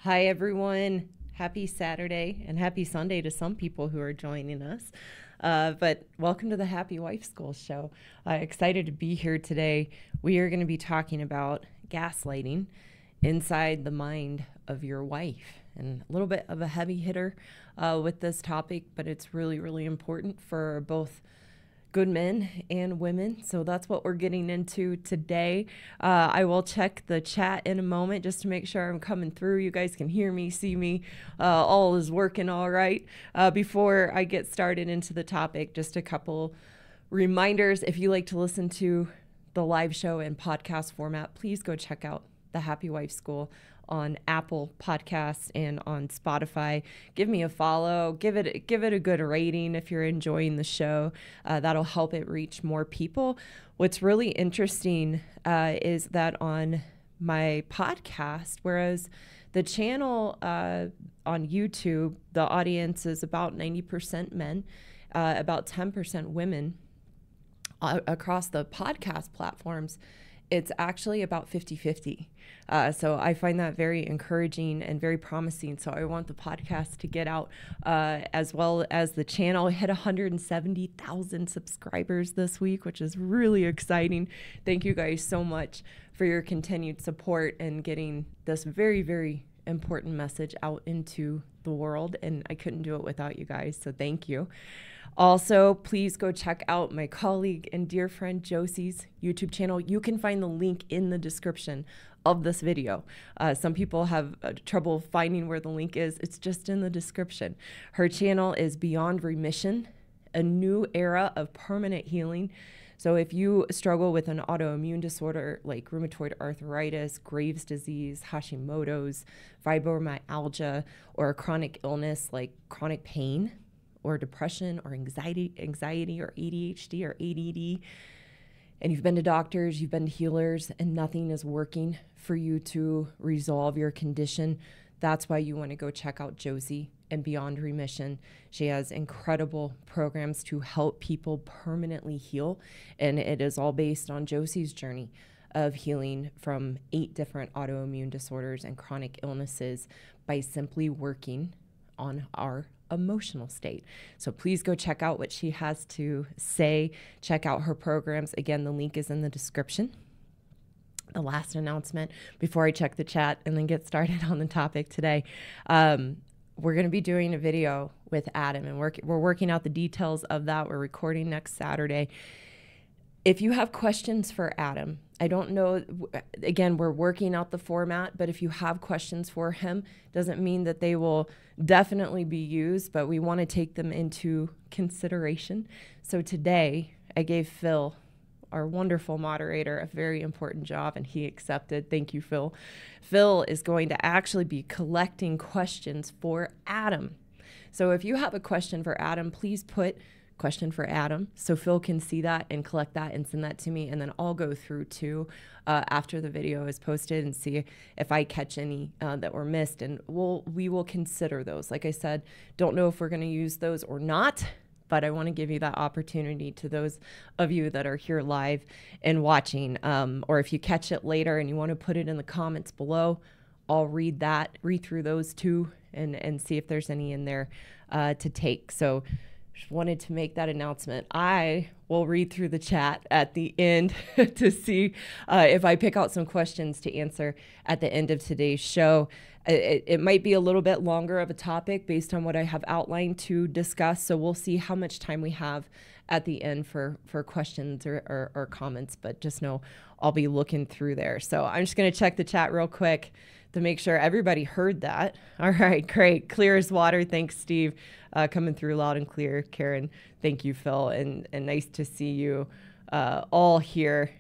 Hi, everyone. Happy Saturday and happy Sunday to some people who are joining us. But welcome to the Happy Wife School Show. Excited to be here today. We are going to be talking about gaslighting inside the mind of your wife, and a little bit of a heavy hitter with this topic, but it's really, really important for both good men and women. So that's what we're getting into today. I will check the chat in a moment just to make sure I'm coming through. You guys can hear me, see me. All is working all right. Before I get started into the topic, just a couple reminders. If you like to listen to the live show in podcast format, please go check out the Happy Wife School on Apple Podcasts and on Spotify. Give me a follow. Give it a good rating if you're enjoying the show. That'll help it reach more people. What's really interesting is that on my podcast, whereas the channel on YouTube, the audience is about 90% men, about 10% women. Across the podcast platforms, it's actually about 50-50. So I find that very encouraging and very promising. So I want the podcast to get out as well as the channel. I hit 170,000 subscribers this week, which is really exciting. Thank you guys so much for your continued support and getting this very, very important message out into the world. And I couldn't do it without you guys. So thank you. Also, please go check out my colleague and dear friend Josie's YouTube channel. You can find the link in the description of this video. Some people have trouble finding where the link is. It's just in the description. Her channel is Beyond Remission, a new era of permanent healing. So if you struggle with an autoimmune disorder like rheumatoid arthritis, Graves' disease, Hashimoto's, fibromyalgia, or a chronic illness like chronic pain, or depression, or anxiety, or ADHD, or ADD, and you've been to doctors, you've been to healers, and nothing is working for you to resolve your condition, that's why you want to go check out Josie and Beyond Remission. She has incredible programs to help people permanently heal, and it is all based on Josie's journey of healing from 8 different autoimmune disorders and chronic illnesses by simply working on our emotional state. So please go check out what she has to say. Check out her programs. Again, the link is in the description. The last announcement before I check the chat and then get started on the topic today. We're going to be doing a video with Adam, and we're working out the details of that. We're recording next Saturday. If you have questions for Adam, I don't know, again, we're working out the format, but if you have questions for him, doesn't mean that they will definitely be used, but we want to take them into consideration. So today, I gave Phil, our wonderful moderator, a very important job, and he accepted. Thank you, Phil. Phil is going to actually be collecting questions for Adam. So if you have a question for Adam, please put question for Adam so Phil can see that and collect that and send that to me, and then I'll go through too after the video is posted and see if I catch any that were missed, and we will consider those. Like I said, don't know if we're going to use those or not, but I want to give you that opportunity to those of you that are here live and watching, or if you catch it later and you want to put it in the comments below, I'll read through those too and see if there's any in there to take. So just wanted to make that announcement. I will read through the chat at the end to see if I pick out some questions to answer at the end of today's show. It might be a little bit longer of a topic based on what I have outlined to discuss, so we'll see how much time we have at the end for questions or comments, but just know I'll be looking through there. So I'm just going to check the chat real quick to make sure everybody heard that. All right, great. Clear as water. Thanks, Steve. Coming through loud and clear. Karen, thank you, Phil. And nice to see you all here.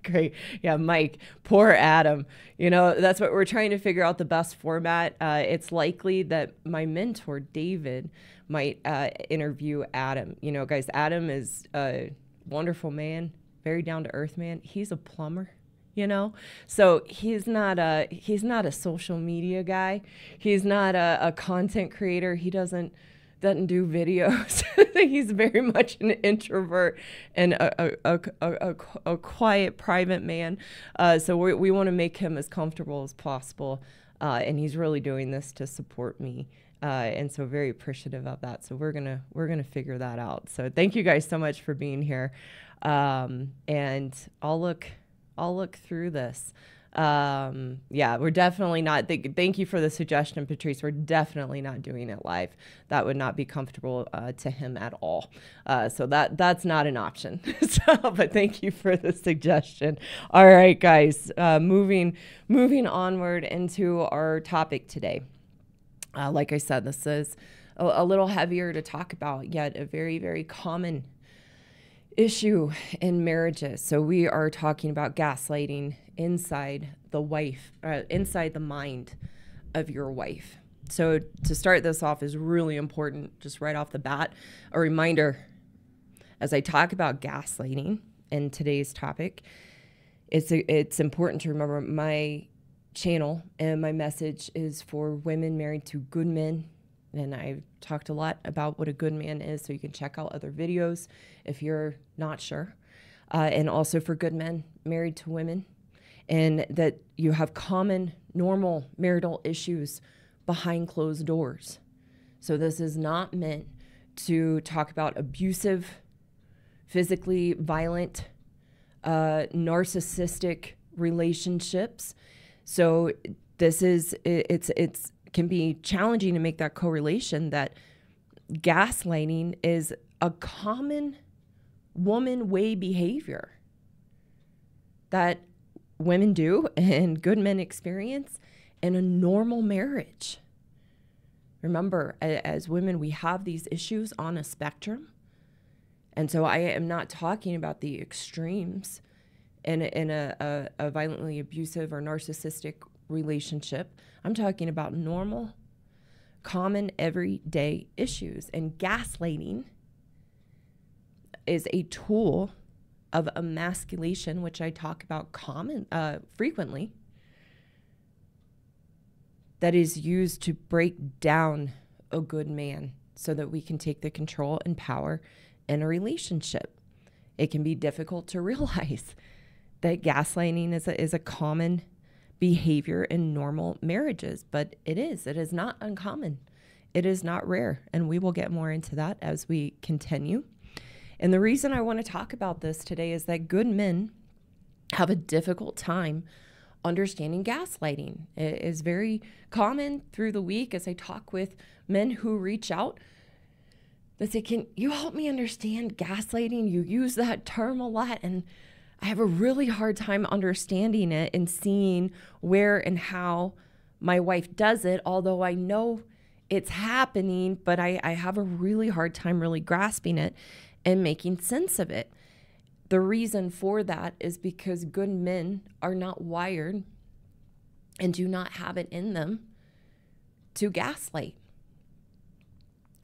Great. Yeah, Mike, poor Adam. You know, that's what we're trying to figure out, the best format. It's likely that my mentor, David, might interview Adam. You know, guys, Adam is a wonderful man, very down-to-earth man. He's a plumber. You know, so he's not a social media guy. He's not a content creator. He doesn't do videos. He's very much an introvert and a quiet, private man. So we want to make him as comfortable as possible And he's really doing this to support me. And so very appreciative of that. So we're gonna figure that out. So thank you guys so much for being here. And I'll look through this. Yeah, we're definitely not, thank you for the suggestion, Patrice. We're definitely not doing it live. That would not be comfortable to him at all. So that's not an option. But thank you for the suggestion. All right, guys, moving onward into our topic today. Like I said, this is a little heavier to talk about, yet a very, very common issue in marriages. So we are talking about gaslighting inside the mind of your wife. So to start this off is really important, just right off the bat, a reminder, as I talk about gaslighting in today's topic, it's important to remember my channel and my message is for women married to good men. And I've talked a lot about what a good man is, so you can check out other videos if you're not sure. And also for good men married to women, and that you have common, normal marital issues behind closed doors. So this is not meant to talk about abusive, physically violent, narcissistic relationships. So this is, it's can be challenging to make that correlation that gaslighting is a common woman way behavior that women do and good men experience in a normal marriage. Remember, as women, we have these issues on a spectrum. And so I am not talking about the extremes in a violently abusive or narcissistic relationship. I'm talking about normal, common, everyday issues. And gaslighting is a tool of emasculation, which I talk about frequently, that is used to break down a good man so that we can take the control and power in a relationship. It can be difficult to realize that gaslighting is a common behavior in normal marriages, but it is not uncommon. It is not rare. And we will get more into that as we continue. And the reason I want to talk about this today is that good men have a difficult time understanding gaslighting. It is very common through the week as I talk with men who reach out that say, can you help me understand gaslighting? You use that term a lot, and I have a really hard time understanding it and seeing where and how my wife does it, although I know it's happening, but I have a really hard time really grasping it and making sense of it. The reason for that is because good men are not wired and do not have it in them to gaslight,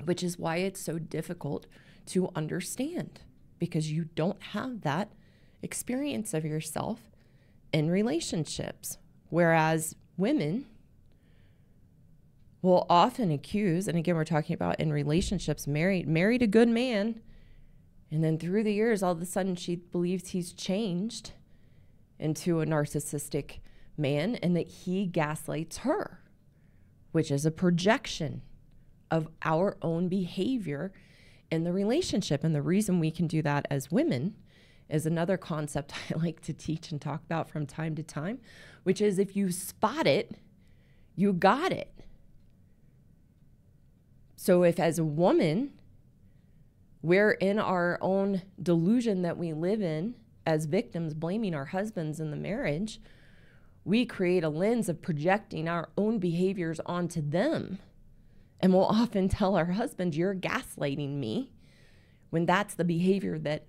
which is why it's so difficult to understand, because you don't have that experience of yourself in relationships. Whereas women will often accuse, and again, we're talking about in relationships, married a good man, and then through the years, all of a sudden she believes he's changed into a narcissistic man and that he gaslights her, which is a projection of our own behavior in the relationship. And the reason we can do that as women is another concept I like to teach and talk about from time to time, which is if you spot it, you got it. So if as a woman, we're in our own delusion that we live in as victims, blaming our husbands in the marriage, we create a lens of projecting our own behaviors onto them. And we'll often tell our husband, you're gaslighting me, when that's the behavior that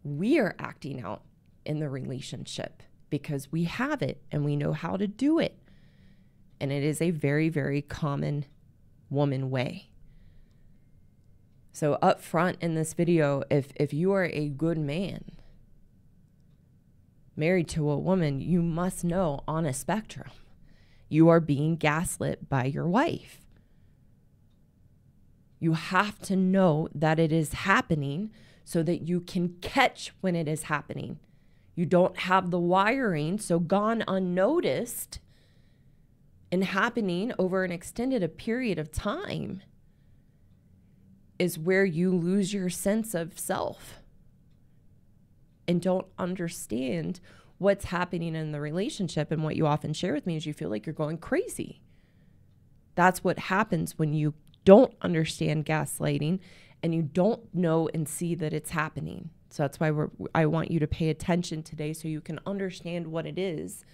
we are acting out in the relationship because we have it and we know how to do it. And it is a very, very common woman way. So up front in this video, if you are a good man married to a woman, you must know on a spectrum, you are being gaslit by your wife. You have to know that it is happening so that you can catch when it is happening. You don't have the wiring, so gone unnoticed, and happening over an extended period of time is where you lose your sense of self and don't understand what's happening in the relationship. And what you often share with me is you feel like you're going crazy. That's what happens when you don't understand gaslighting and you don't know and see that it's happening. So that's why I want you to pay attention today so you can understand what it is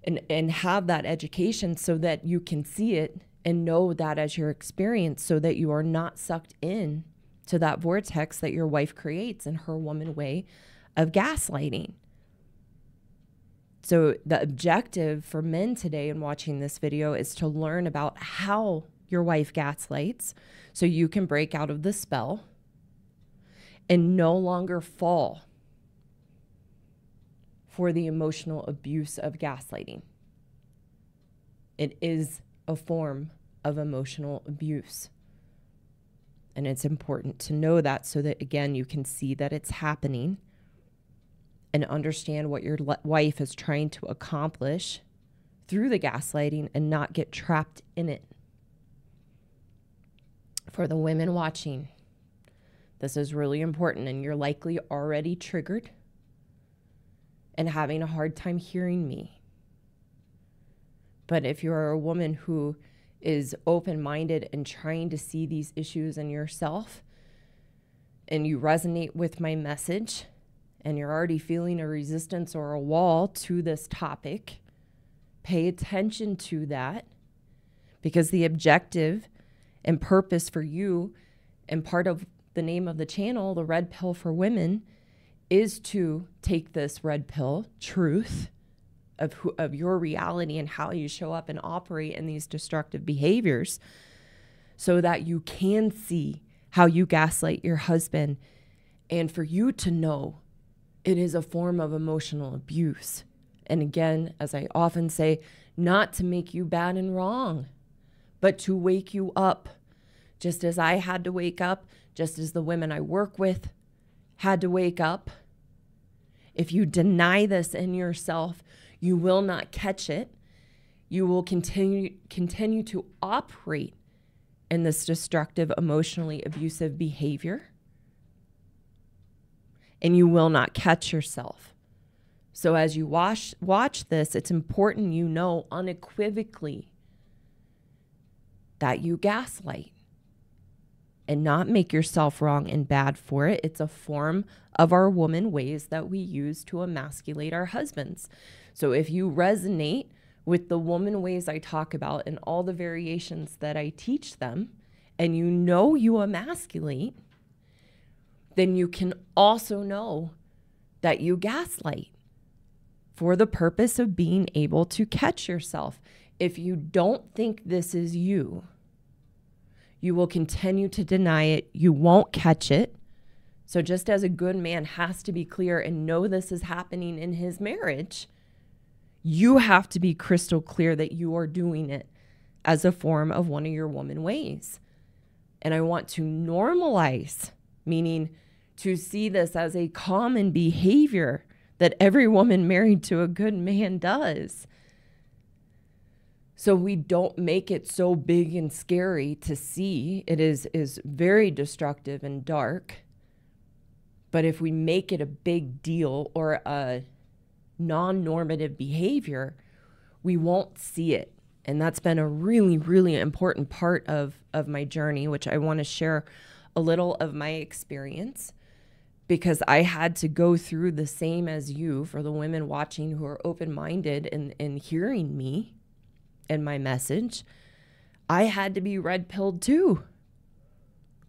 and have that education so that you can see it and know that as your experience, so that you are not sucked in to that vortex that your wife creates in her woman way of gaslighting. So the objective for men today in watching this video is to learn about how your wife gaslights so you can break out of the spell and no longer fall for the emotional abuse of gaslighting. It is a form of emotional abuse. And it's important to know that so that, again, you can see that it's happening and understand what your wife is trying to accomplish through the gaslighting and not get trapped in it. For the women watching, this is really important, and you're likely already triggered and having a hard time hearing me. But if you're a woman who is open-minded and trying to see these issues in yourself, and you resonate with my message, and you're already feeling a resistance or a wall to this topic, pay attention to that, because the objective and purpose for you, and part of the name of the channel, the Red Pill for Women, is to take this red pill, truth, of your reality and how you show up and operate in these destructive behaviors so that you can see how you gaslight your husband, and for you to know it is a form of emotional abuse. And again, as I often say, not to make you bad and wrong, but to wake you up, just as I had to wake up, just as the women I work with had to wake up. If you deny this in yourself, you will not catch it. You will continue to operate in this destructive, emotionally abusive behavior, and you will not catch yourself. So as you watch this, it's important you know unequivocally that you gaslight and not make yourself wrong and bad for it. It's a form of our woman ways that we use to emasculate our husbands. So if you resonate with the woman ways I talk about and all the variations that I teach them, and you know you emasculate, then you can also know that you gaslight for the purpose of being able to catch yourself. If you don't think this is you, you will continue to deny it. You won't catch it. So just as a good man has to be clear and know this is happening in his marriage, you have to be crystal clear that you are doing it as a form of one of your woman ways. And I want to normalize, meaning to see this as a common behavior that every woman married to a good man does. So we don't make it so big and scary to see. It is very destructive and dark. But if we make it a big deal or a non-normative behavior, we won't see it. And that's been a really, really important part of my journey, which I want to share a little of my experience, because I had to go through the same as you. For the women watching who are open-minded and hearing me and my message, I had to be red-pilled too.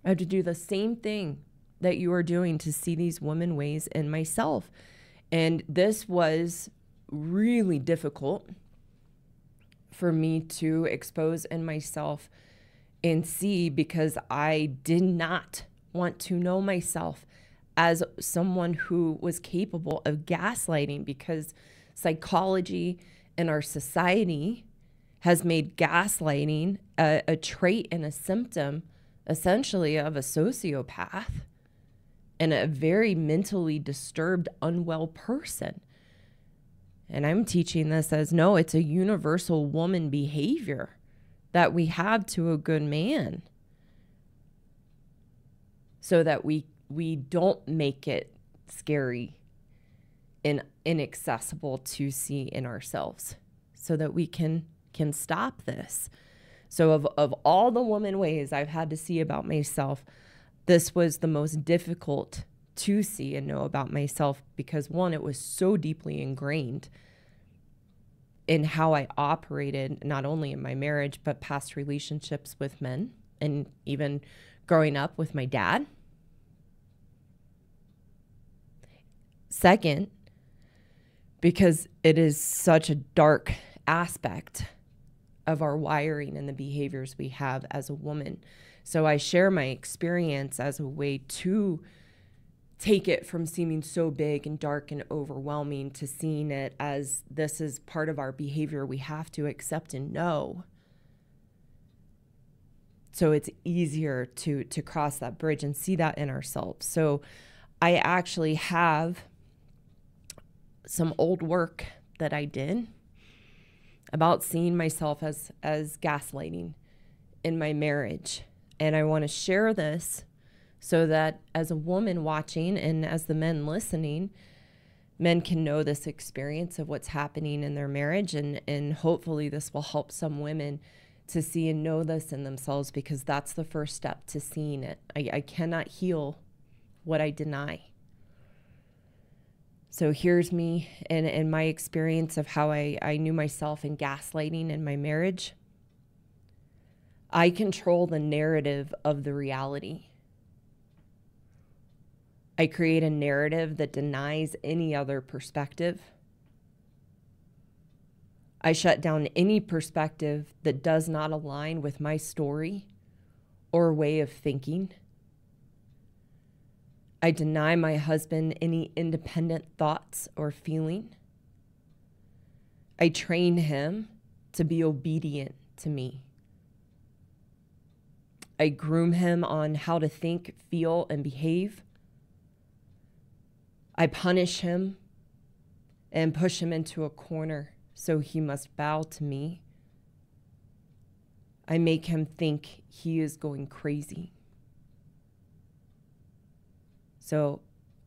I had to do the same thing that you are doing to see these woman ways in myself. And this was really difficult for me to expose in myself and see, because I did not want to know myself as someone who was capable of gaslighting, because psychology and our society has made gaslighting a trait and a symptom essentially of a sociopath and a very mentally disturbed, unwell person. And I'm teaching this as, no, it's a universal woman behavior that we have to a good man, so that we don't make it scary and inaccessible to see in ourselves, so that we can stop this. So of all the woman ways I've had to see about myself, this was the most difficult to see and know about myself, because one, it was so deeply ingrained in how I operated, not only in my marriage, but past relationships with men, and even growing up with my dad. Second, because it is such a dark aspect of our wiring and the behaviors we have as a woman. So I share my experience as a way to take it from seeming so big and dark and overwhelming to seeing it as, this is part of our behavior we have to accept and know. So it's easier to cross that bridge and see that in ourselves. So I actually have some old work that I did about seeing myself as gaslighting in my marriage. And I want to share this so that as a woman watching and as the men listening, men can know this experience of what's happening in their marriage. And hopefully this will help some women to see and know this in themselves, because that's the first step to seeing it. I cannot heal what I deny. So here's me and my experience of how I knew myself in gaslighting in my marriage. I control the narrative of the reality. I create a narrative that denies any other perspective. I shut down any perspective that does not align with my story or way of thinking. I deny my husband any independent thoughts or feeling. I train him to be obedient to me. I groom him on how to think, feel, and behave. I punish him and push him into a corner so he must bow to me. I make him think he is going crazy. So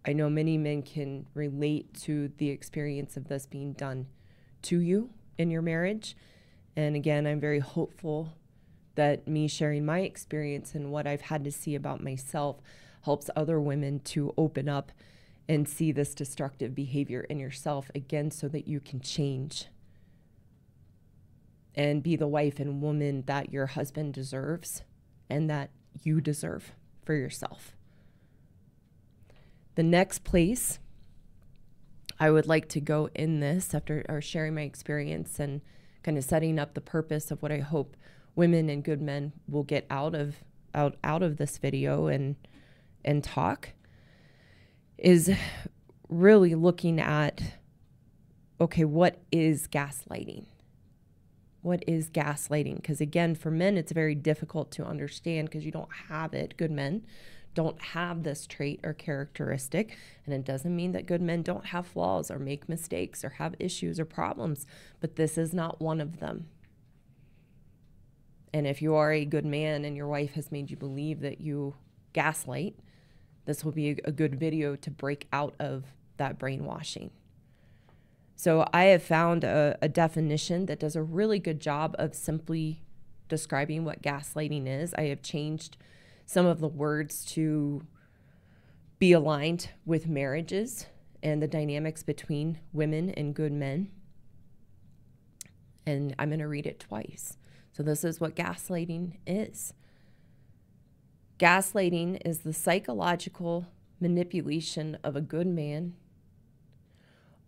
I know many men can relate to the experience of this being done to you in your marriage. And again, I'm very hopeful that me sharing my experience and what I've had to see about myself helps other women to open up and see this destructive behavior in yourself again, so that you can change and be the wife and woman that your husband deserves and that you deserve for yourself. The next place I would like to go in this, after sharing my experience and kind of setting up the purpose of what I hope women and good men will get out of this video and talk, is really looking at, okay, what is gaslighting? What is gaslighting? Because again, for men, it's very difficult to understand because you don't have it. Good men don't have this trait or characteristic. And it doesn't mean that good men don't have flaws or make mistakes or have issues or problems, but this is not one of them. And if you are a good man and your wife has made you believe that you gaslight, this will be a good video to break out of that brainwashing. So I have found a definition that does a really good job of simply describing what gaslighting is. I have changed some of the words to be aligned with marriages and the dynamics between women and good men. And I'm going to read it twice. So this is what gaslighting is. Gaslighting is the psychological manipulation of a good man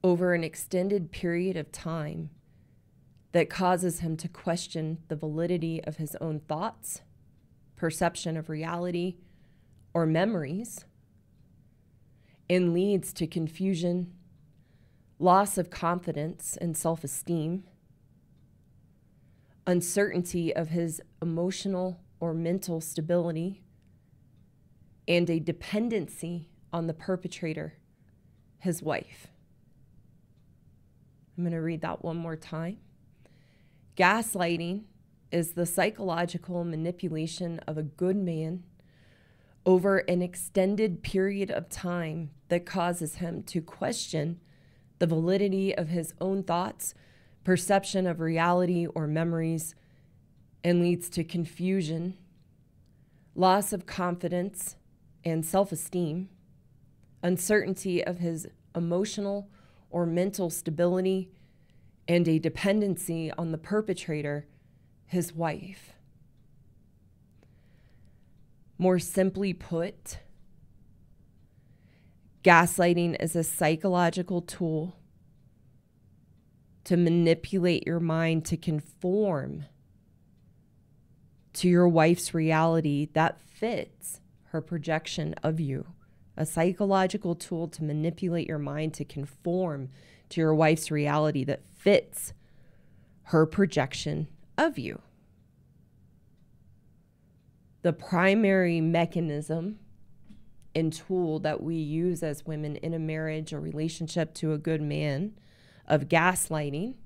over an extended period of time that causes him to question the validity of his own thoughts, perception of reality, or memories, and leads to confusion, loss of confidence and self-esteem, uncertainty of his emotional or mental stability, and a dependency on the perpetrator, his wife. I'm going to read that one more time. Gaslighting is the psychological manipulation of a good man over an extended period of time that causes him to question the validity of his own thoughts, perception of reality or memories, and leads to confusion, loss of confidence and self-esteem, uncertainty of his emotional or mental stability, and a dependency on the perpetrator, his wife. More simply put, gaslighting is a psychological tool to manipulate your mind to conform to your wife's reality that fits her projection of you. A psychological tool to manipulate your mind to conform to your wife's reality that fits her projection of you. The primary mechanism and tool that we use as women in a marriage or relationship to a good man of gaslighting,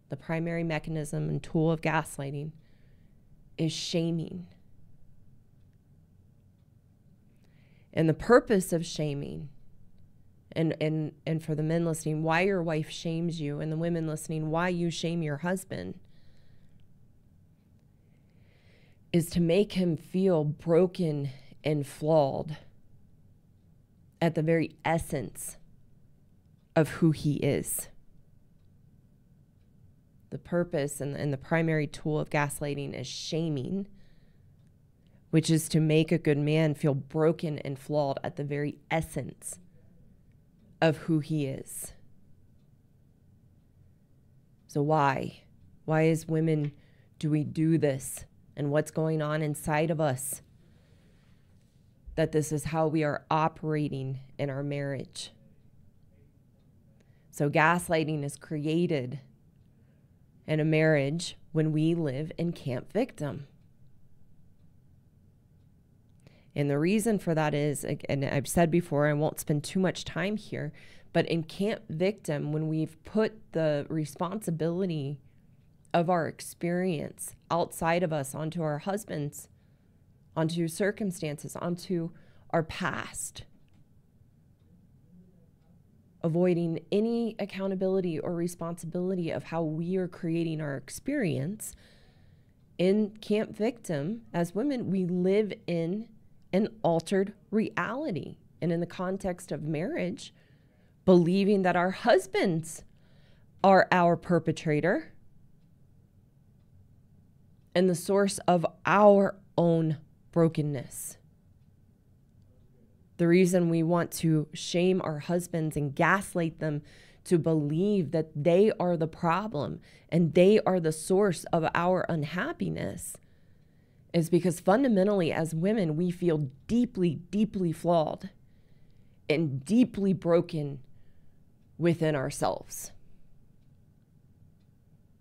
the primary mechanism and tool of gaslighting is shaming. And the purpose of shaming, and for the men listening, why your wife shames you, and the women listening, why you shame your husband, is to make him feel broken and flawed at the very essence of who he is. The purpose and the primary tool of gaslighting is shaming, which is to make a good man feel broken and flawed at the very essence of who he is. So why? Why as women do we do this? And what's going on inside of us that this is how we are operating in our marriage? So gaslighting is created in a marriage when we live in camp victim. And the reason for that is, and I've said before, I won't spend too much time here, but in camp victim, when we've put the responsibility of our experience outside of us onto our husbands, onto circumstances, onto our past, avoiding any accountability or responsibility of how we are creating our experience, in camp victim, as women, we live in an altered reality. And in the context of marriage, believing that our husbands are our perpetrator and the source of our own brokenness. The reason we want to shame our husbands and gaslight them to believe that they are the problem and they are the source of our unhappiness is because fundamentally as women, we feel deeply, deeply flawed and deeply broken within ourselves.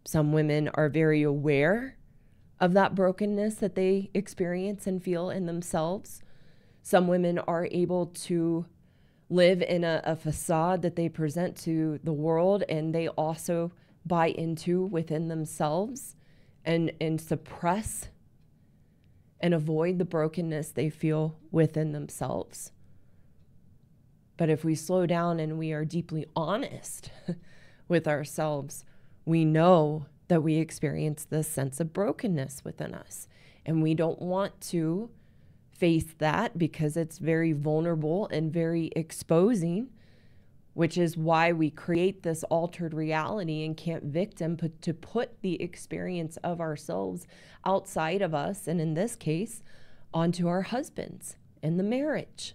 Some women are very aware of that brokenness that they experience and feel in themselves. Some women are able to live in a facade that they present to the world and they also buy into within themselves and suppress and avoid the brokenness they feel within themselves. But if we slow down and we are deeply honest with ourselves, we know that we experience this sense of brokenness within us. And we don't want to face that because it's very vulnerable and very exposing, which is why we create this altered reality and camp victim to put the experience of ourselves outside of us, and in this case, onto our husbands in the marriage.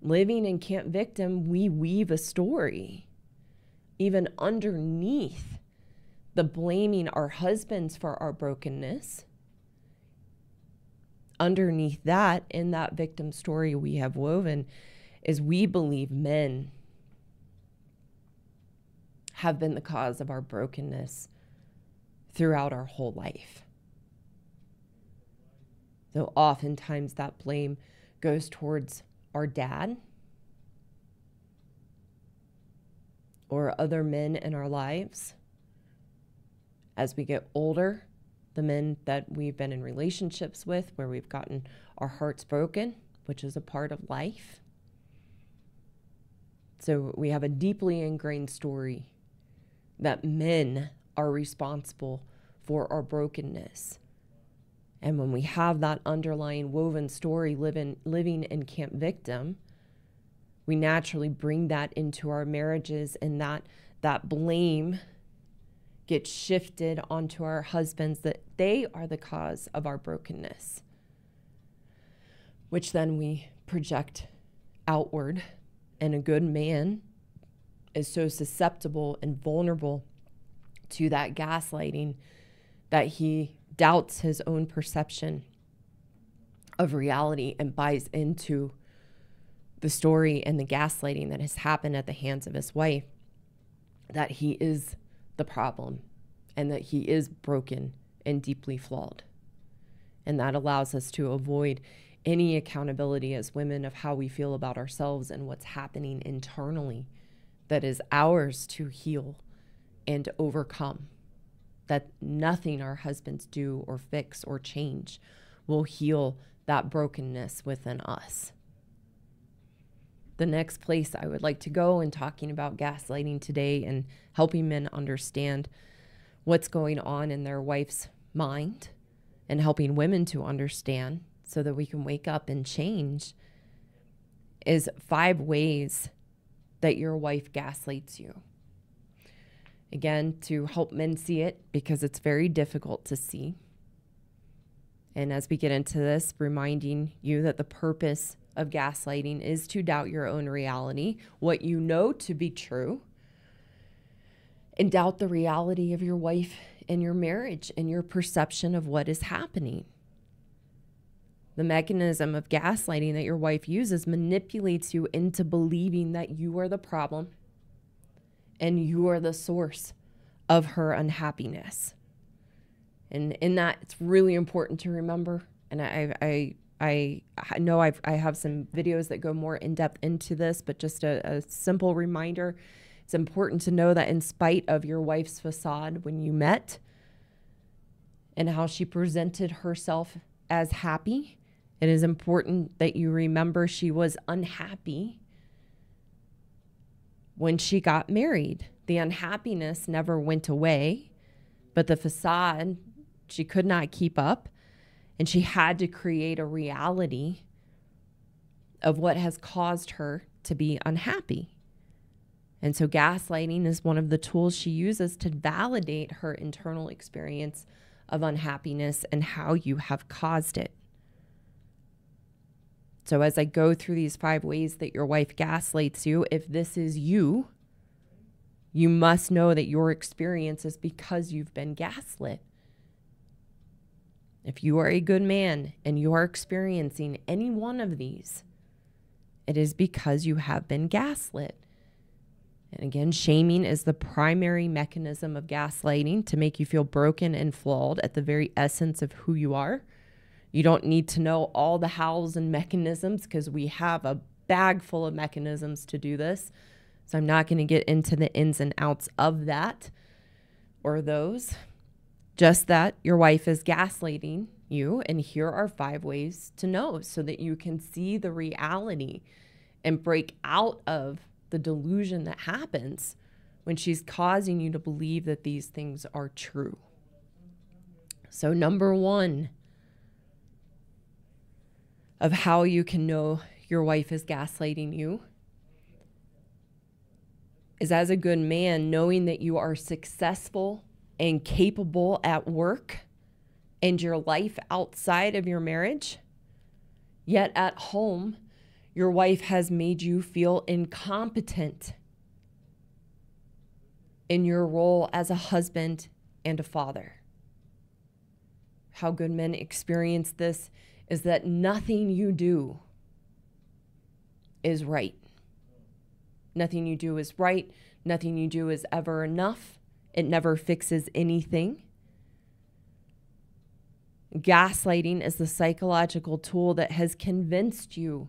Living in camp victim, we weave a story, even underneath the blaming our husbands for our brokenness. Underneath that, in that victim story we have woven, is we believe men have been the cause of our brokenness throughout our whole life. So oftentimes that blame goes towards our dad or other men in our lives. As we get older, the men that we've been in relationships with, where we've gotten our hearts broken, which is a part of life. So we have a deeply ingrained story that men are responsible for our brokenness. And when we have that underlying woven story living in Camp Victim, we naturally bring that into our marriages, and that blame gets shifted onto our husbands, that they are the cause of our brokenness, which then we project outward. And a good man is so susceptible and vulnerable to that gaslighting that he doubts his own perception of reality and buys into the story and the gaslighting that has happened at the hands of his wife, that he is the problem and that he is broken and deeply flawed. And that allows us to avoid any accountability as women of how we feel about ourselves and what's happening internally that is ours to heal and overcome. That nothing our husbands do or fix or change will heal that brokenness within us. The next place I would like to go in talking about gaslighting today and helping men understand what's going on in their wife's mind and helping women to understand so that we can wake up and change is 5 ways that your wife gaslights you. Again, to help men see it, because it's very difficult to see. And as we get into this, reminding you that the purpose of gaslighting is to doubt your own reality, what you know to be true, and doubt the reality of your wife and your marriage and your perception of what is happening. The mechanism of gaslighting that your wife uses manipulates you into believing that you are the problem and you are the source of her unhappiness. And in that, it's really important to remember, and I know I have some videos that go more in depth into this, but just a simple reminder, it's important to know that in spite of your wife's facade when you met and how she presented herself as happy, it is important that you remember she was unhappy when she got married. The unhappiness never went away, but the facade, she could not keep up, and she had to create a reality of what has caused her to be unhappy. And so gaslighting is one of the tools she uses to validate her internal experience of unhappiness and how you have caused it. So as I go through these 5 ways that your wife gaslights you, if this is you, you must know that your experience is because you've been gaslit. If you are a good man and you are experiencing any one of these, it is because you have been gaslit. And again, shaming is the primary mechanism of gaslighting, to make you feel broken and flawed at the very essence of who you are. You don't need to know all the hows and mechanisms, because we have a bag full of mechanisms to do this. So I'm not going to get into the ins and outs of that or those. Just that your wife is gaslighting you, and here are 5 ways to know so that you can see the reality and break out of the delusion that happens when she's causing you to believe that these things are true. So number 1 of how you can know your wife is gaslighting you is, as a good man, knowing that you are successful and capable at work and your life outside of your marriage, yet at home, your wife has made you feel incompetent in your role as a husband and a father. How good men experience this is that nothing you do is right. Nothing you do is right. Nothing you do is ever enough. It never fixes anything. Gaslighting is the psychological tool that has convinced you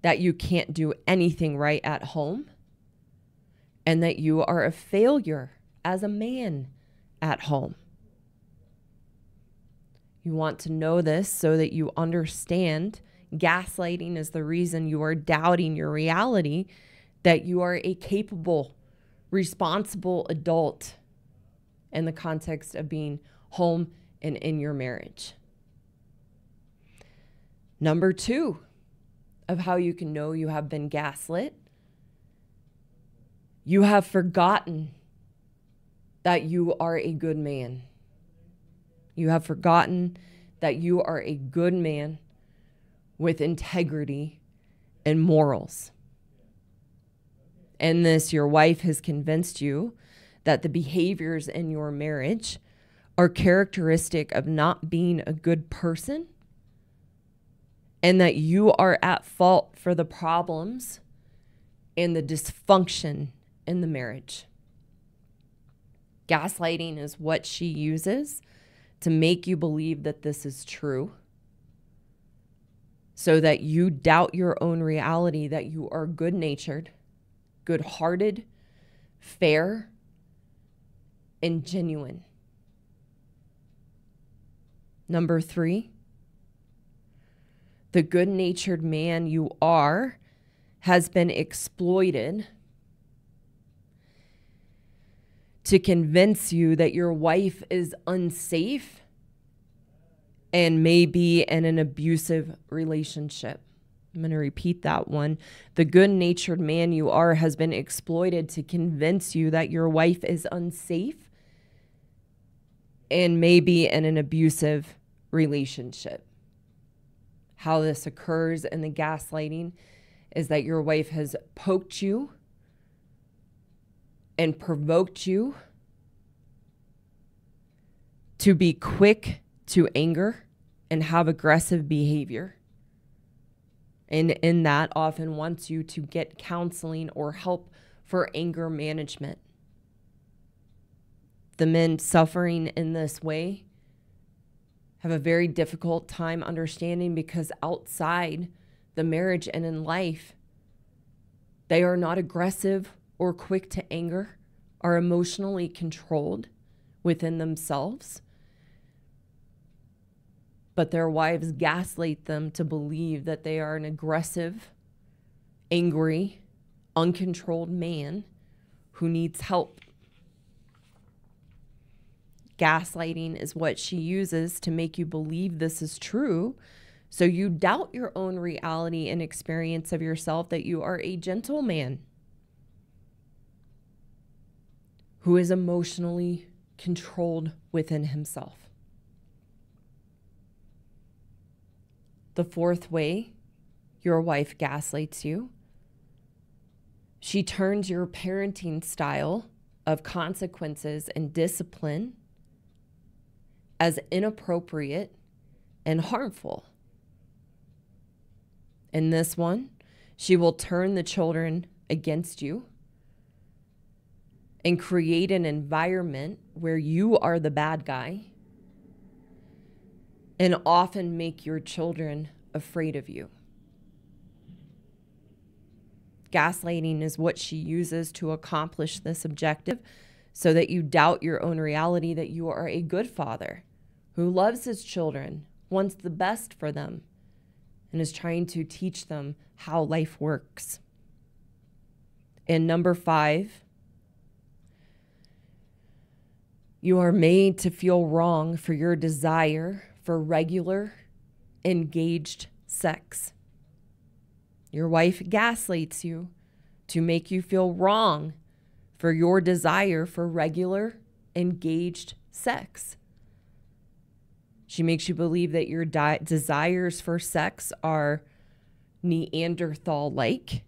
that you can't do anything right at home, and that you are a failure as a man at home. You want to know this so that you understand gaslighting is the reason you are doubting your reality, that you are a capable, responsible adult in the context of being home and in your marriage. Number 2 of how you can know you have been gaslit: you have forgotten that you are a good man. You have forgotten that you are a good man with integrity and morals. In this, your wife has convinced you that the behaviors in your marriage are characteristic of not being a good person, and that you are at fault for the problems and the dysfunction in the marriage. Gaslighting is what she uses to make you believe that this is true, so that you doubt your own reality, that you are good-natured, good-hearted, fair, and genuine. Number 3, the good-natured man you are has been exploited to convince you that your wife is unsafe and may be in an abusive relationship. I'm going to repeat that one. The good-natured man you are has been exploited to convince you that your wife is unsafe and may be in an abusive relationship. How this occurs in the gaslighting is that your wife has poked you and provoked you to be quick to anger and have aggressive behavior. And in that, often wants you to get counseling or help for anger management. The men suffering in this way have a very difficult time understanding, because outside the marriage and in life, they are not aggressive or quick to anger, are emotionally controlled within themselves. But their wives gaslight them to believe that they are an aggressive, angry, uncontrolled man who needs help. Gaslighting is what she uses to make you believe this is true, so you doubt your own reality and experience of yourself, that you are a gentleman who is emotionally controlled within himself. The 4th way your wife gaslights you: she turns your parenting style of consequences and discipline as inappropriate and harmful. In this one, she will turn the children against you and create an environment where you are the bad guy, and often make your children afraid of you. Gaslighting is what she uses to accomplish this objective, so that you doubt your own reality, that you are a good father who loves his children, wants the best for them, and is trying to teach them how life works. And number 5, you are made to feel wrong for your desire for regular, engaged sex. Your wife gaslights you to make you feel wrong for your desire for regular, engaged sex. She makes you believe that your desires for sex are Neanderthal-like,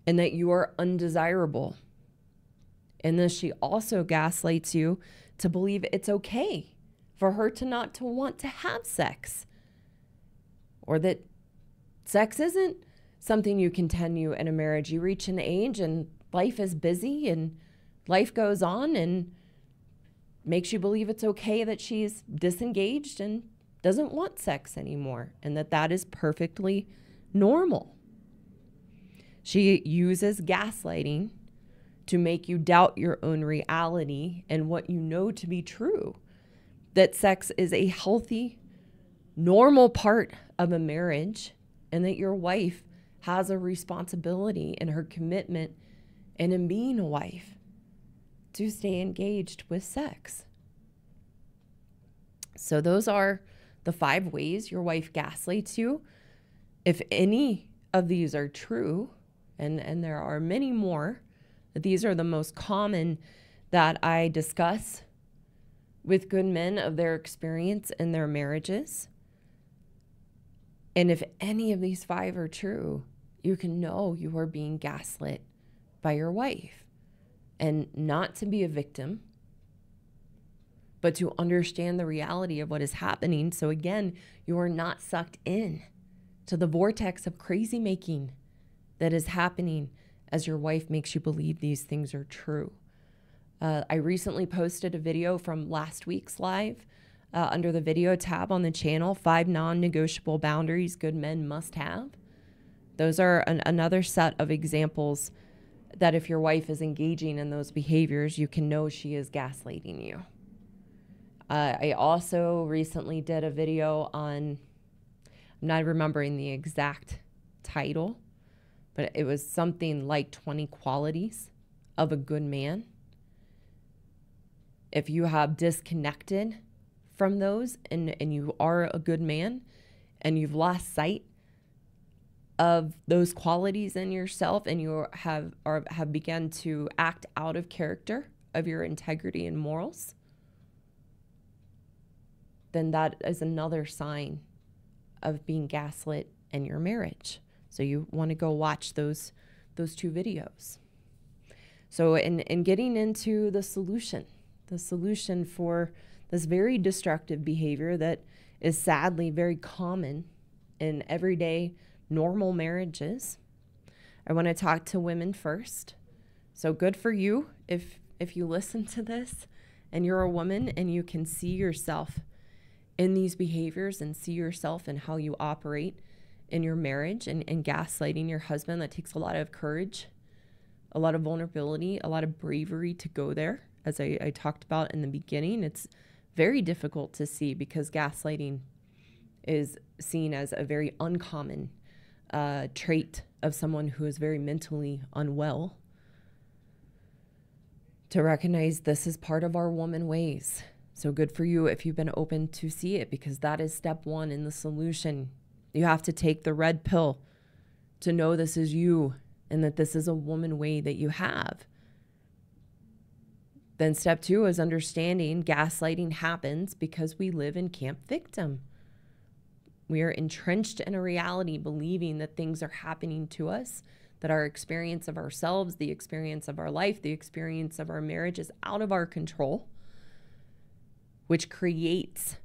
and that you are undesirable. And then she also gaslights you to believe it's okay for her to not to want to have sex, or that sex isn't something you continue in a marriage. You reach an age and life is busy and life goes on, and makes you believe it's okay that she's disengaged and doesn't want sex anymore, and that is perfectly normal. She uses gaslighting to make you doubt your own reality and what you know to be true. That sex is a healthy, normal part of a marriage, and that your wife has a responsibility in her commitment and in being a wife to stay engaged with sex. So those are the 5 ways your wife gaslights you. If any of these are true, and there are many more, these are the most common that I discuss with good men of their experience in their marriages. And if any of these 5 are true, you can know you are being gaslit by your wife. And not to be a victim, but to understand the reality of what is happening. So again, you are not sucked in to the vortex of crazy making that is happening as your wife makes you believe these things are true. I recently posted a video from last week's live under the video tab on the channel, 5 non-negotiable boundaries good men must have. Those are another set of examples that if your wife is engaging in those behaviors, you can know she is gaslighting you. I also recently did a video on, I'm not remembering the exact title, but it was something like 20 qualities of a good man. If you have disconnected from those and you are a good man and you've lost sight of those qualities in yourself and you have begun to act out of character of your integrity and morals, then that is another sign of being gaslit in your marriage. So you want to go watch those 2 videos. So in getting into the solution for this very destructive behavior that is sadly very common in everyday normal marriages, I want to talk to women first. So good for you if you listen to this and you're a woman and you can see yourself in these behaviors and see yourself in how you operate in your marriage and gaslighting your husband. That takes a lot of courage, a lot of vulnerability, a lot of bravery to go there. As I talked about in the beginning, it's very difficult to see because gaslighting is seen as a very uncommon trait of someone who is very mentally unwell. To recognize this is part of our woman ways. So good for you if you've been open to see it, because that is step 1 in the solution. You have to take the red pill to know this is you and that this is a woman way that you have. Then step 2 is understanding gaslighting happens because we live in camp victim. We are entrenched in a reality believing that things are happening to us, that our experience of ourselves, the experience of our life, the experience of our marriage is out of our control, which creates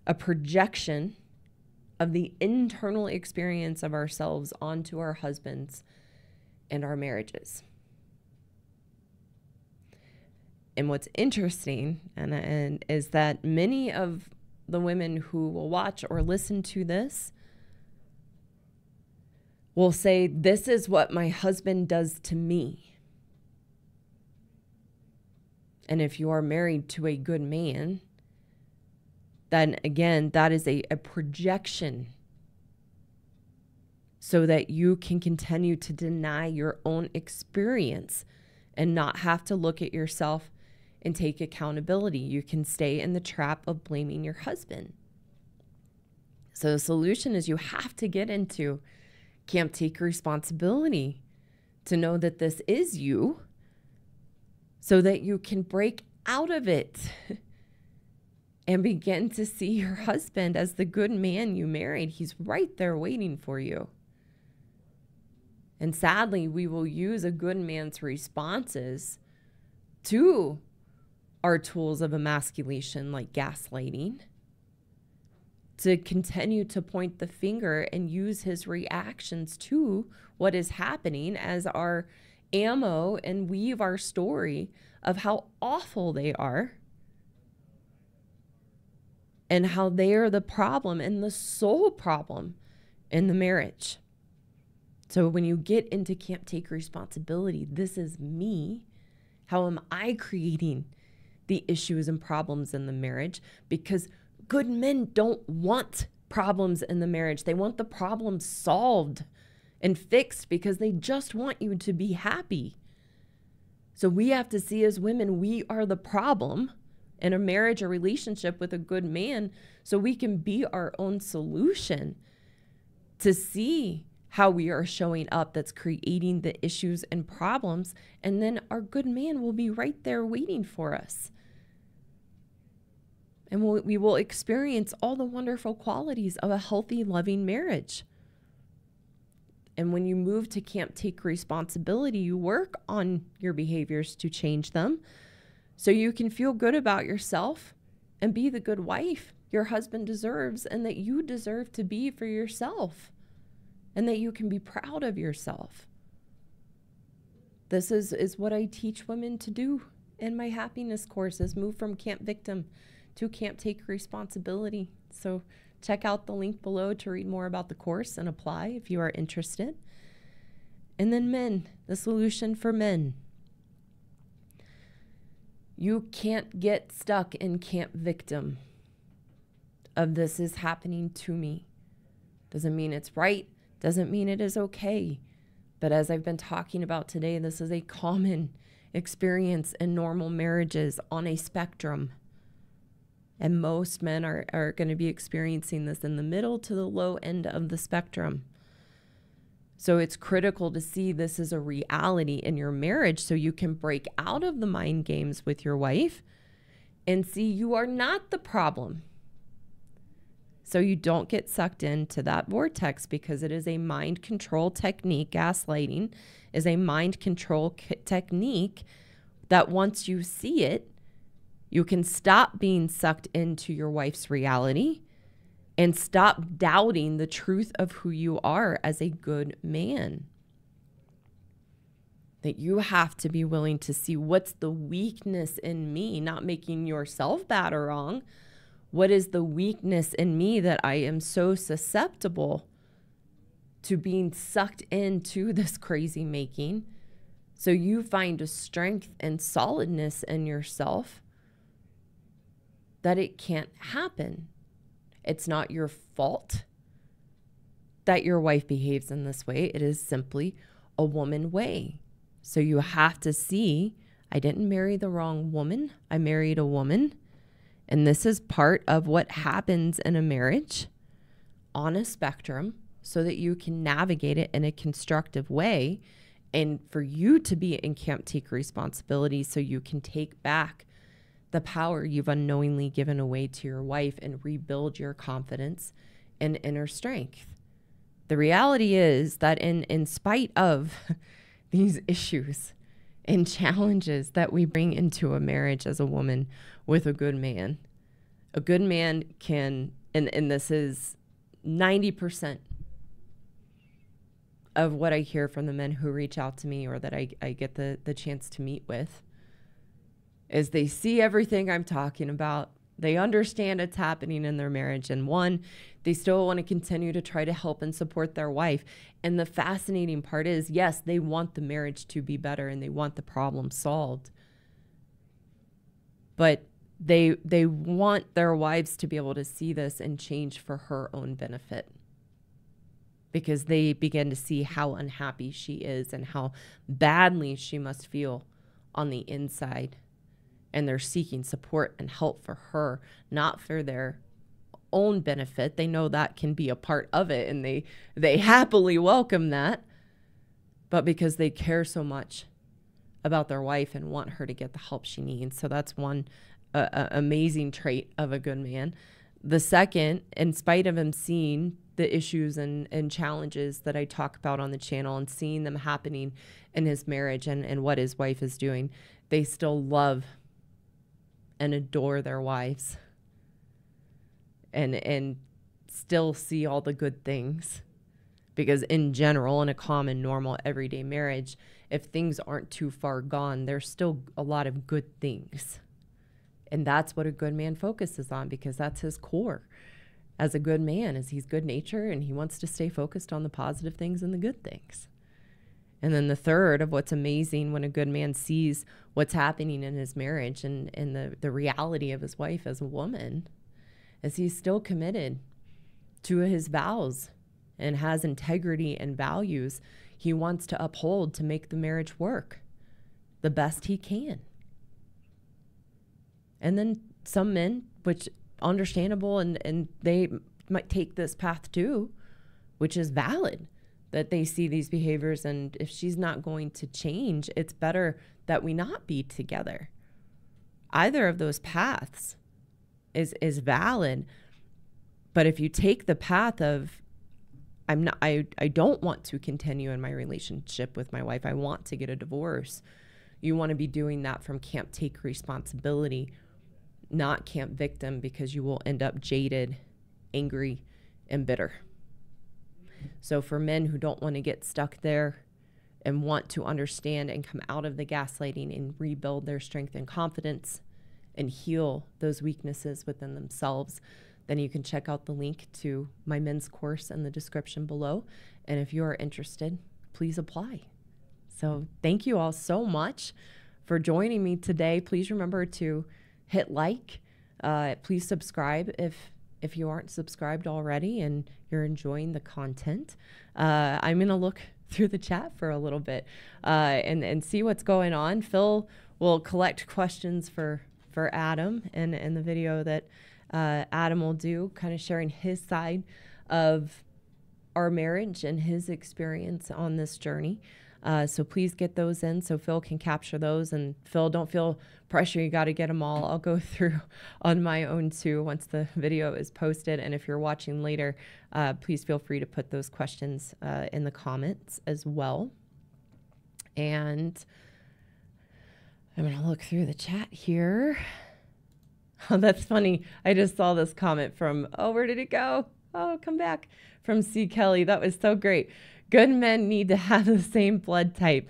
a projection of the internal experience of ourselves onto our husbands and our marriages. And what's interesting and is that many of the women who will watch or listen to this will say, this is what my husband does to me. And if you are married to a good man, then again, that is a projection so that you can continue to deny your own experience and not have to look at yourself and take accountability. You can stay in the trap of blaming your husband. So the solution is you have to get into camp take responsibility to know that this is you so that you can break out of it and begin to see your husband as the good man you married. He's right there waiting for you. And sadly, we will use a good man's responses to our tools of emasculation like gaslighting to continue to point the finger and use his reactions to what is happening as our ammo and weave our story of how awful they are and how they are the problem and the sole problem in the marriage. So when you get into can't take responsibility, this is me. How am I creating the issues and problems in the marriage? Because good men don't want problems in the marriage. They want the problems solved and fixed because they just want you to be happy. So we have to see as women, we are the problem in a marriage or relationship with a good man, so we can be our own solution to see how we are showing up that's creating the issues and problems. And then our good man will be right there waiting for us. And we will experience all the wonderful qualities of a healthy, loving marriage. And when you move to can't take responsibility, you work on your behaviors to change them so you can feel good about yourself and be the good wife your husband deserves and that you deserve to be for yourself, and that you can be proud of yourself. This is what I teach women to do in my happiness courses, move from can't victim to can't take responsibility. So check out the link below to read more about the course and apply if you are interested. And then men, the solution for men. You can't get stuck in can't victim of this is happening to me. Doesn't mean it's right. Doesn't mean it is okay. But as I've been talking about today, this is a common experience in normal marriages on a spectrum. And most men are going to be experiencing this in the middle to the low end of the spectrum. So it's critical to see this as a reality in your marriage so you can break out of the mind games with your wife and see you are not the problem. So you don't get sucked into that vortex, because it is a mind control technique. Gaslighting is a mind control technique that once you see it, you can stop being sucked into your wife's reality and stop doubting the truth of who you are as a good man. That you have to be willing to see what's the weakness in me, not making yourself bad or wrong. What is the weakness in me that I am so susceptible to being sucked into this crazy making? So you find a strength and solidness in yourself that it can't happen. It's not your fault that your wife behaves in this way. It is simply a woman way. So you have to see, I didn't marry the wrong woman. I married a woman. And this is part of what happens in a marriage on a spectrum so that you can navigate it in a constructive way, and for you to be in can't take responsibility so you can take back the power you've unknowingly given away to your wife and rebuild your confidence and inner strength. The reality is that in spite of these issues and challenges that we bring into a marriage as a woman with a good man can, and this is 90% of what I hear from the men who reach out to me or that I get the chance to meet with, is they see everything I'm talking about. They understand it's happening in their marriage. And one, they still want to continue to try to help and support their wife. And the fascinating part is, yes, they want the marriage to be better and they want the problem solved. But they want their wives to be able to see this and change for her own benefit, because they begin to see how unhappy she is and how badly she must feel on the inside. And they're seeking support and help for her, not for their own benefit. They know that can be a part of it, and they happily welcome that, but because they care so much about their wife and want her to get the help she needs. So that's one amazing trait of a good man. The second, in spite of him seeing the issues and challenges that I talk about on the channel and seeing them happening in his marriage and what his wife is doing, they still love and adore their wives and still see all the good things. Because in general, in a common, normal, everyday marriage, if things aren't too far gone, there's still a lot of good things. And that's what a good man focuses on, because that's his core. as a good man is he's good natured and he wants to stay focused on the positive things and the good things. And then the third of what's amazing when a good man sees what's happening in his marriage and the reality of his wife as a woman is he's still committed to his vows and has integrity and values he wants to uphold to make the marriage work the best he can. And then some men, which understandable, and they might take this path too, which is valid, that they see these behaviors, and if she's not going to change, it's better that we not be together. Either of those paths is valid, but if you take the path of I don't want to continue in my relationship with my wife, I want to get a divorce, you want to be doing that from camp take responsibility, not camp victim, because you will end up jaded, angry, and bitter. So for men who don't want to get stuck there and want to understand and come out of the gaslighting and rebuild their strength and confidence and heal those weaknesses within themselves, then you can check out the link to my men's course in the description below. And if you are interested, please apply. So thank you all so much for joining me today. Please remember to hit like. Please subscribe if you aren't subscribed already and you're enjoying the content. I'm going to look through the chat for a little bit and see what's going on. Phil will collect questions for Adam in the video that Adam will do, kind of sharing his side of our marriage and his experience on this journey. So please get those in so Phil can capture those. And Phil, don't feel pressure. You got to get them all. I'll go through on my own too once the video is posted. And if you're watching later, please feel free to put those questions in the comments as well. And I'm going to look through the chat here. Oh, that's funny. I just saw this comment from, where did it go? Oh, come back. From C. Kelly. That was so great. Good men need to have the same blood type.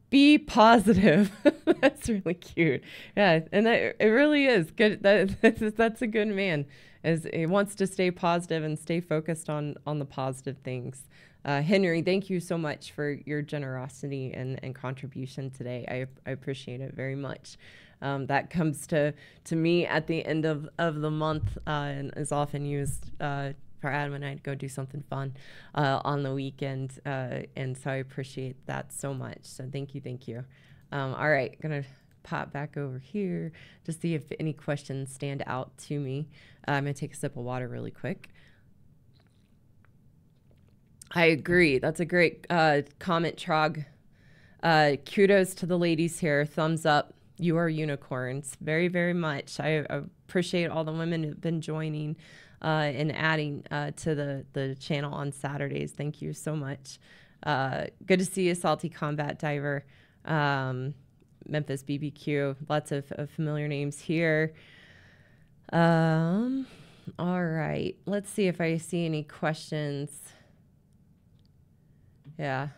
Be positive. That's really cute. Yeah, and it really is good. That's a good man. As he wants to stay positive and stay focused on the positive things. Henry, thank you so much for your generosity and contribution today. I appreciate it very much. That comes to me at the end of the month and is often used for Adam and I to go do something fun on the weekend. And so I appreciate that so much. So thank you. All right, going to pop back over here to see if any questions stand out to me. I'm going to take a sip of water really quick. I agree. That's a great comment, Trog. Kudos to the ladies here. Thumbs up. You are unicorns. Very, very much. I appreciate all the women who've been joining and adding to the channel on Saturdays. Thank you so much. Good to see you, Salty Combat Diver. Memphis BBQ. Lots of familiar names here. All right. Let's see if I see any questions. Yeah.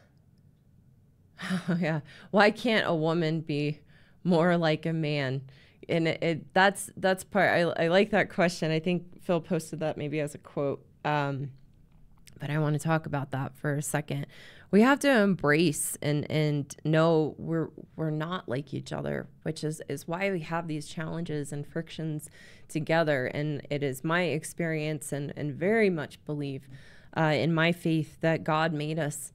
Yeah. Why can't a woman be more like a man? And that's part. I like that question. I think Phil posted that maybe as a quote. But I want to talk about that for a second. We have to embrace and know we're not like each other, which is why we have these challenges and frictions together. And it is my experience and very much believe in my faith that God made us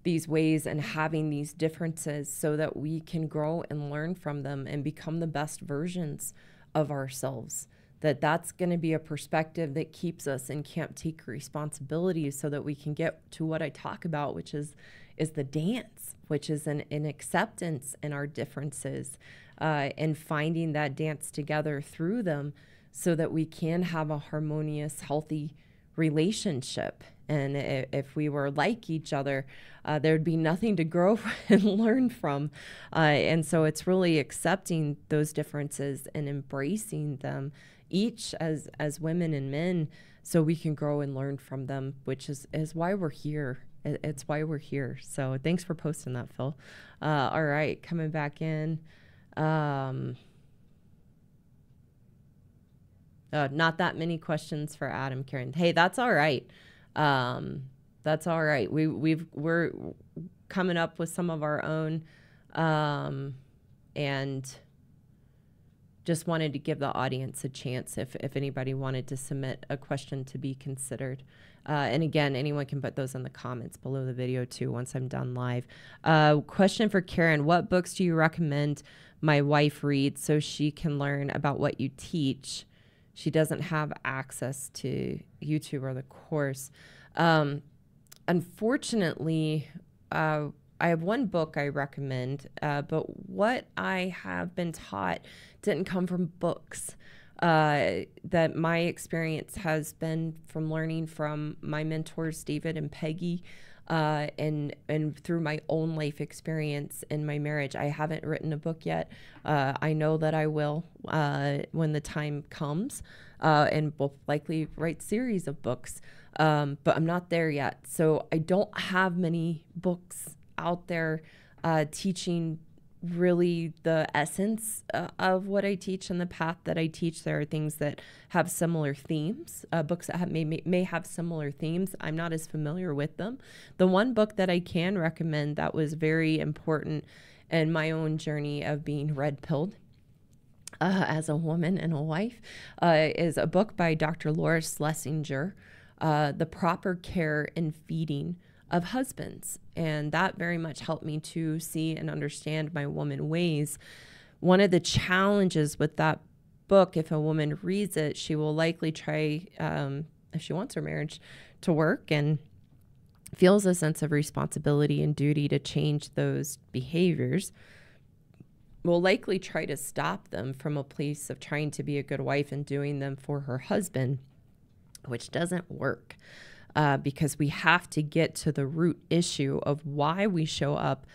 these ways and having these differences so that we can grow and learn from them and become the best versions of ourselves. That's going to be a perspective that keeps us and can't take responsibility so that we can get to what I talk about, which is the dance, which is an acceptance in our differences and finding that dance together through them so that we can have a harmonious, healthy relationship. And if we were like each other, there'd be nothing to grow and learn from. And so it's really accepting those differences and embracing them each as women and men so we can grow and learn from them, which is why we're here. It's why we're here. So thanks for posting that, Phil. All right, coming back in. Not that many questions for Adam, Karen. Hey, that's all right. That's all right. We're coming up with some of our own, and just wanted to give the audience a chance if anybody wanted to submit a question to be considered. And again, anyone can put those in the comments below the video too once I'm done live. Question for Karen: what books do you recommend my wife read so she can learn about what you teach? She doesn't have access to YouTube or the course. Unfortunately, I have one book I recommend, but what I have been taught didn't come from books. That my experience has been from learning from my mentors, David and Peggy, and through my own life experience in my marriage. I haven't written a book yet. I know that I will when the time comes, and will likely write series of books, but I'm not there yet. So I don't have many books out there teaching really the essence of what I teach and the path that I teach. There are things that have similar themes, books that have, may have similar themes. I'm not as familiar with them. The one book that I can recommend that was very important in my own journey of being red-pilled as a woman and a wife is a book by Dr. Laura Schlesinger, The Proper Care and Feeding of Husbands. And that very much helped me to see and understand my woman ways. One of the challenges with that book, if a woman reads it, she will likely try, if she wants her marriage to work and feels a sense of responsibility and duty to change those behaviors, will likely try to stop them from a place of trying to be a good wife and doing them for her husband, which doesn't work. Because we have to get to the root issue of why we show up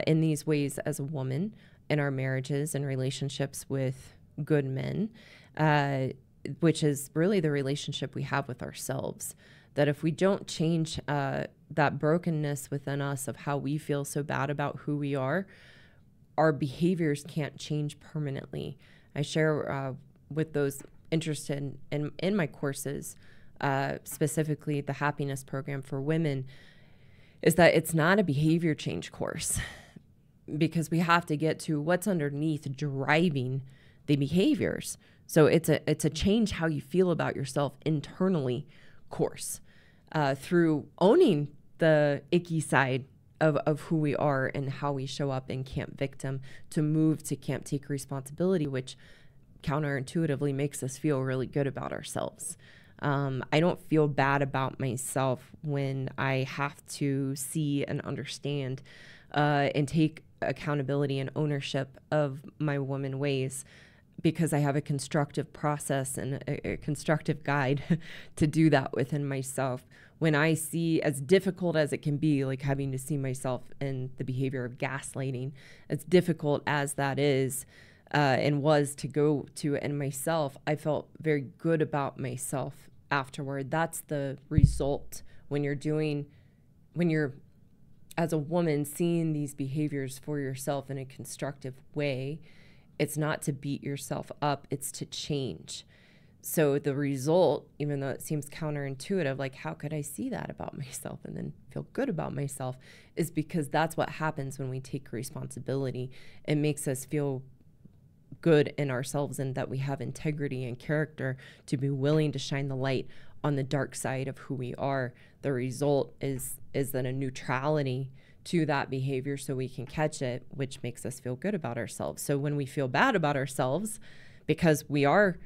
in these ways as a woman in our marriages and relationships with good men, which is really the relationship we have with ourselves. That if we don't change that brokenness within us of how we feel so bad about who we are, our behaviors can't change permanently. I share with those interested in my courses, specifically the happiness program for women, is that it's not a behavior change course, because we have to get to what's underneath driving the behaviors. So it's a change how you feel about yourself internally course, through owning the icky side of who we are and how we show up in camp victim, to move to camp take responsibility, which counterintuitively makes us feel really good about ourselves. I don't feel bad about myself when I have to see and understand and take accountability and ownership of my woman ways, because I have a constructive process and a constructive guide to do that within myself. When I see, as difficult as it can be, like having to see myself in the behavior of gaslighting, as difficult as that is, and was to go to in myself, I felt very good about myself afterward. That's the result when you're as a woman seeing these behaviors for yourself in a constructive way. It's not to beat yourself up, it's to change. So the result, even though it seems counterintuitive, like how could I see that about myself and then feel good about myself, is because that's what happens when we take responsibility. It makes us feel good in ourselves and that we have integrity and character to be willing to shine the light on the dark side of who we are. The result is then a neutrality to that behavior so we can catch it, which makes us feel good about ourselves. So when we feel bad about ourselves because we are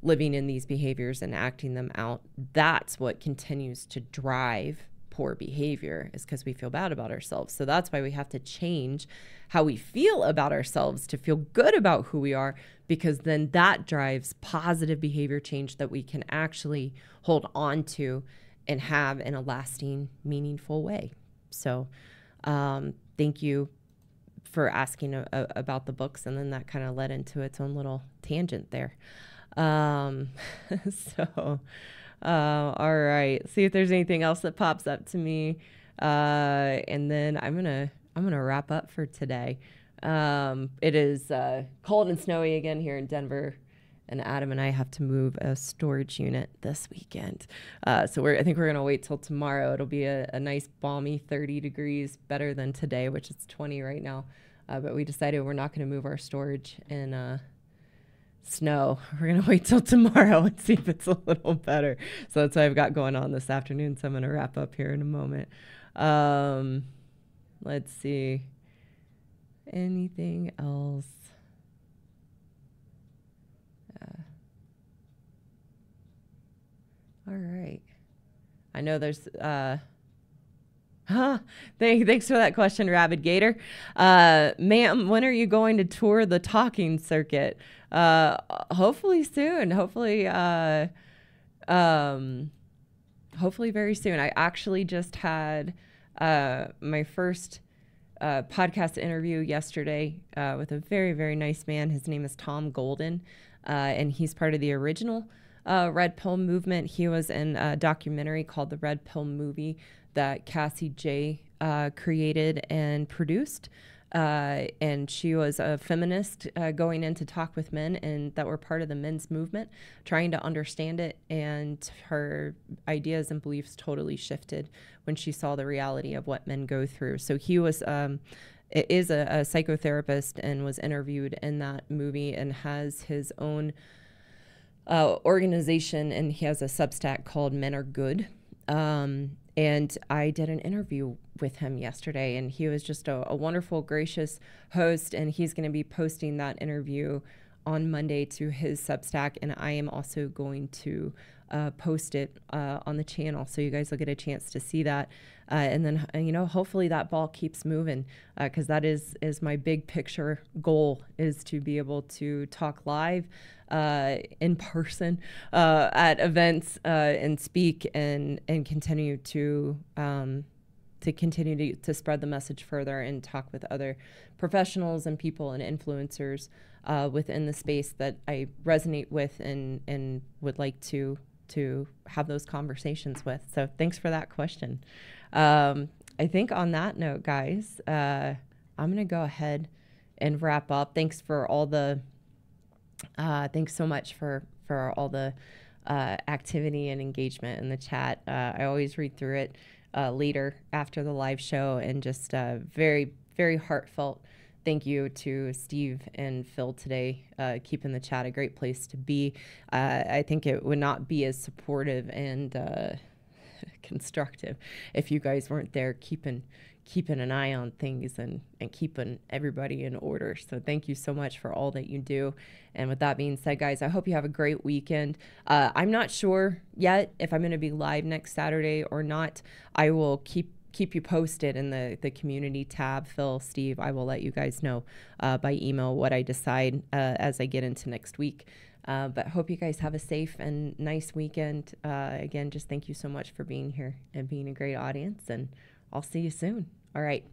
living in these behaviors and acting them out, that's what continues to drive poor behavior, is because we feel bad about ourselves. So that's why we have to change how we feel about ourselves to feel good about who we are, because then that drives positive behavior change that we can actually hold on to and have in a lasting, meaningful way. So thank you for asking about the books, and then that kind of led into its own little tangent there. All right. See if there's anything else that pops up to me. And then I'm gonna wrap up for today. It is cold and snowy again here in Denver, and Adam and I have to move a storage unit this weekend. So I think we're going to wait till tomorrow. It'll be a nice balmy 30 degrees, better than today, which is 20 right now. But we decided we're not going to move our storage in snow. We're going to wait till tomorrow and see if it's a little better. So that's what I've got going on this afternoon. So I'm going to wrap up here in a moment. Let's see. Anything else? All right. I know there's thanks for that question, Rabid Gator. Ma'am, when are you going to tour the talking circuit? Hopefully soon. Hopefully very soon. I actually just had my first podcast interview yesterday with a very, very nice man. His name is Tom Golden, and he's part of the original Red Pill movement. He was in a documentary called The Red Pill Movie that Cassie J created and produced. And she was a feminist going in to talk with men and that were part of the men's movement, trying to understand it. And her ideas and beliefs totally shifted when she saw the reality of what men go through. So he was is a psychotherapist and was interviewed in that movie and has his own organization, and he has a Substack called Men Are Good. And I did an interview with him yesterday, and he was just a wonderful, gracious host, and he's going to be posting that interview on Monday to his Substack, and I am also going to post it on the channel, so you guys will get a chance to see that. And then, hopefully that ball keeps moving, because that is my big picture goal, is to be able to talk live in person at events and speak and continue to continue to spread the message further and talk with other professionals and people and influencers within the space that I resonate with and would like to have those conversations with. So thanks for that question. I think on that note, guys, I'm going to go ahead and wrap up. Thanks for all the thanks so much for all the activity and engagement in the chat. I always read through it later after the live show, and just very, very heartfelt thank you to Steve and Phil today, keeping the chat a great place to be. I think it would not be as supportive and constructive if you guys weren't there keeping an eye on things and keeping everybody in order. So thank you so much for all that you do. And with that being said, guys, I hope you have a great weekend. I'm not sure yet if I'm going to be live next Saturday or not. I will keep you posted in the community tab. Phil, Steve, I will let you guys know by email what I decide as I get into next week. But hope you guys have a safe and nice weekend. Again, just thank you so much for being here and being a great audience, and I'll see you soon. All right.